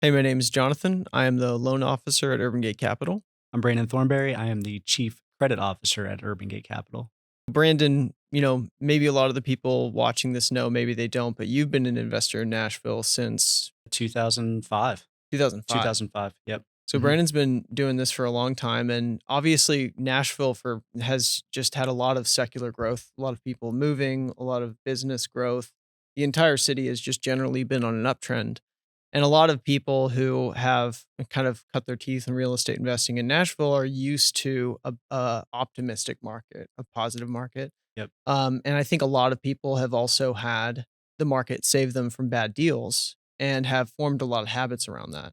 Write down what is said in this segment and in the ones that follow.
Hey, my name is Jonathan. I am the loan officer at Urban Gate Capital. I'm Brandon Thornberry. I am the Chief Credit Officer at Urban Gate Capital. Brandon, maybe a lot of the people watching this know, maybe they don't, but you've been an investor in Nashville since 2005. 2005. 2005. Yep. So Brandon's been doing this for a long time, and obviously Nashville for has just had a lot of secular growth, a lot of people moving, a lot of business growth. The entire city has just generally been on an uptrend. And a lot of people who have kind of cut their teeth in real estate investing in Nashville are used to a optimistic market, a positive market. Yep. And I think a lot of people have also had the market save them from bad deals and have formed a lot of habits around that.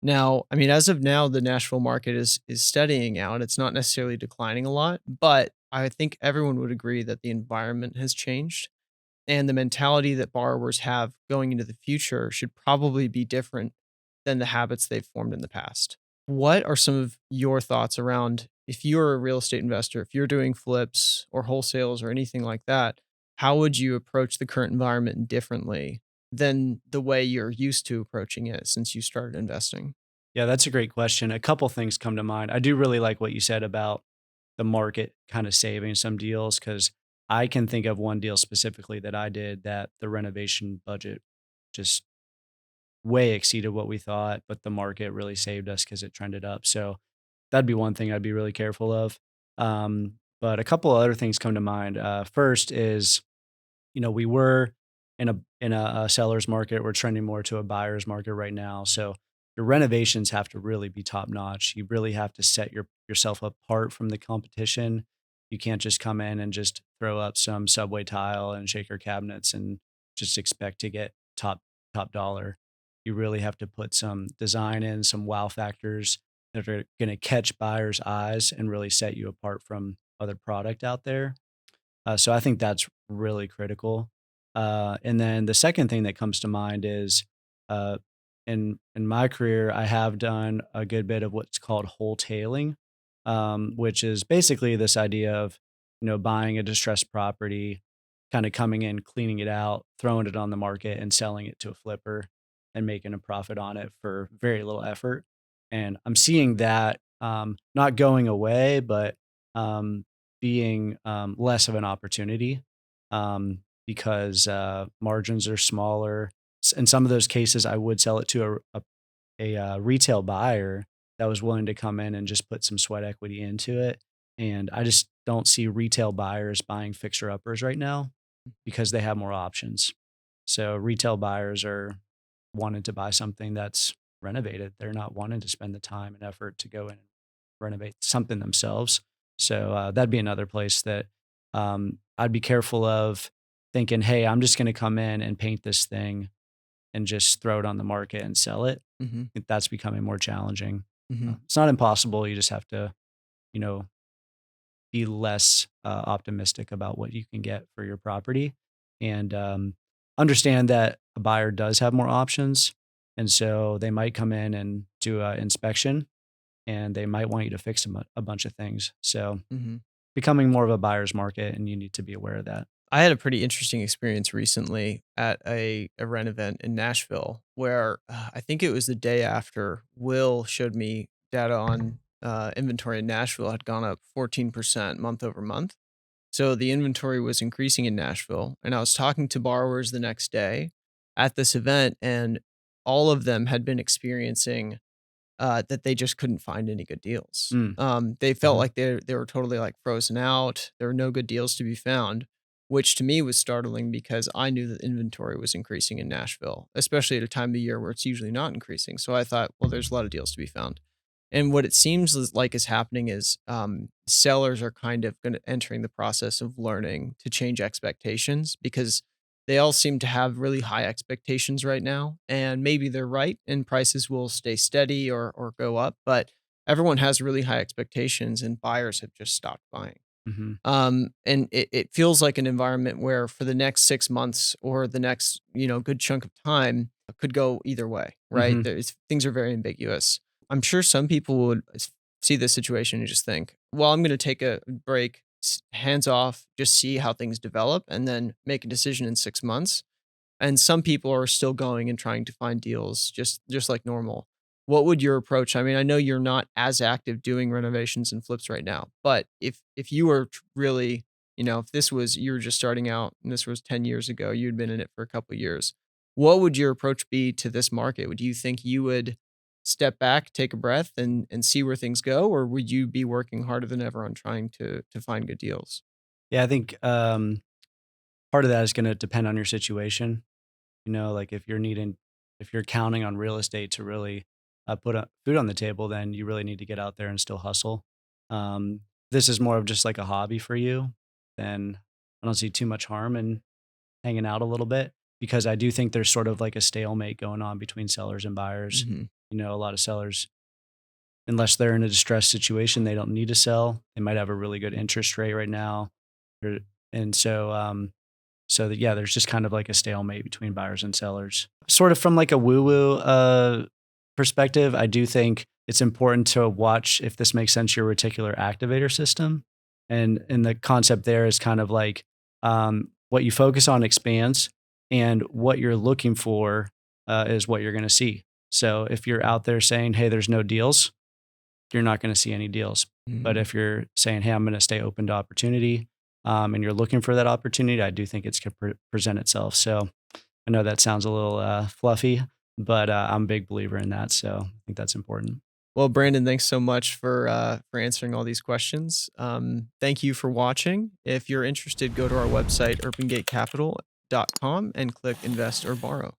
Now, I mean, as of now, the Nashville market is steadying out. It's not necessarily declining a lot, but I think everyone would agree that the environment has changed and the mentality that borrowers have going into the future should probably be different than the habits they've formed in the past. What are some of your thoughts around if you're a real estate investor, if you're doing flips or wholesales or anything like that, how would you approach the current environment differently than the way you're used to approaching it since you started investing? Yeah, that's a great question. A couple things come to mind. I do really like what you said about the market kind of saving some deals because I can think of one deal specifically that I did that the renovation budget just way exceeded what we thought, but the market really saved us because it trended up. So that'd be one thing I'd be really careful of. But a couple of other things come to mind. First is we were in a seller's market. We're trending more to a buyer's market right now. So your renovations have to really be top notch. You really have to set yourself apart from the competition. You can't just come in and just throw up some subway tile and shaker cabinets and just expect to get top dollar. You really have to put some design in, some wow factors that are going to catch buyers' eyes and really set you apart from other product out there. So I think that's really critical. And then the second thing that comes to mind is uh, in my career, I have done a good bit of what's called wholetailing, which is basically this idea of buying a distressed property, kind of coming in, cleaning it out, throwing it on the market, and selling it to a flipper and making a profit on it for very little effort. And I'm seeing that not going away, but um, being less of an opportunity because margins are smaller. In some of those cases, I would sell it to a retail buyer that was willing to come in and just put some sweat equity into it. And I just don't see retail buyers buying fixer uppers right now because they have more options. So retail buyers are wanting to buy something that's renovated. They're not wanting to spend the time and effort to go in and renovate something themselves. So that'd be another place that I'd be careful of thinking, hey, I'm just going to come in and paint this thing and just throw it on the market and sell it. Hmm. I think that's becoming more challenging. Hmm. It's not impossible. You just have to, you know, be less optimistic about what you can get for your property and understand that a buyer does have more options. And so they might come in and do an inspection and they might want you to fix a bunch of things. So Hmm. becoming more of a buyer's market and you need to be aware of that. I had a pretty interesting experience recently at a rent event in Nashville where I think it was the day after Will showed me data on inventory in Nashville had gone up 14% month over month. So the inventory was increasing in Nashville. And I was talking to borrowers the next day at this event, and all of them had been experiencing that they just couldn't find any good deals. Mm. They felt Hmm. like they were totally like frozen out. There were no good deals to be found, which to me was startling because I knew that inventory was increasing in Nashville, especially at a time of year where it's usually not increasing. So I thought, well, there's a lot of deals to be found. And what it seems like is happening is sellers are kind of going to entering the process of learning to change expectations because they all seem to have really high expectations right now, and maybe they're right, and prices will stay steady or go up, but everyone has really high expectations, and buyers have just stopped buying. Hmm. And it feels like an environment where for the next 6 months or the next, good chunk of time it could go either way, right? Hmm. Things are very ambiguous. I'm sure some people would see this situation and just think, well, I'm going to take a break, hands off, just see how things develop and then make a decision in 6 months. and some people are still going and trying to find deals just like normal. What would your approach? I mean, I know you're not as active doing renovations and flips right now, but if you were really, if this was you were just starting out and this was 10 years ago, you'd been in it for a couple years. What would your approach be to this market? Would you think you would step back, take a breath and see where things go, or would you be working harder than ever on trying to find good deals? Yeah, I think part of that is going to depend on your situation. Like if you're counting on real estate to really put food on the table, then you really need to get out there and still hustle. This is more of just like a hobby for you, then I don't see too much harm in hanging out a little bit because I do think there's sort of like a stalemate going on between sellers and buyers. Mhm. A lot of sellers, unless they're in a distressed situation, they don't need to sell. They might have a really good interest rate right now. Or- And yeah, there's just kind of like a stalemate between buyers and sellers. Sort of from like a woo-woo perspective, I do think it's important to watch if this makes sense your reticular activator system. And the concept there is kind of like what you focus on expands, and what you're looking for is what you're going to see. So if you're out there saying, "Hey, there's no deals," you're not going to see any deals. But Mhm. if you're saying, "Hey, I'm going to stay open to opportunity," and you're looking for that opportunity, I do think it's going to present itself. So I know that sounds a little fluffy, but I'm a big believer in that. So I think that's important. Well, Brandon, thanks so much for answering all these questions. Thank you for watching. If you're interested, go to our website, urbangatecapital.com, and click invest or borrow.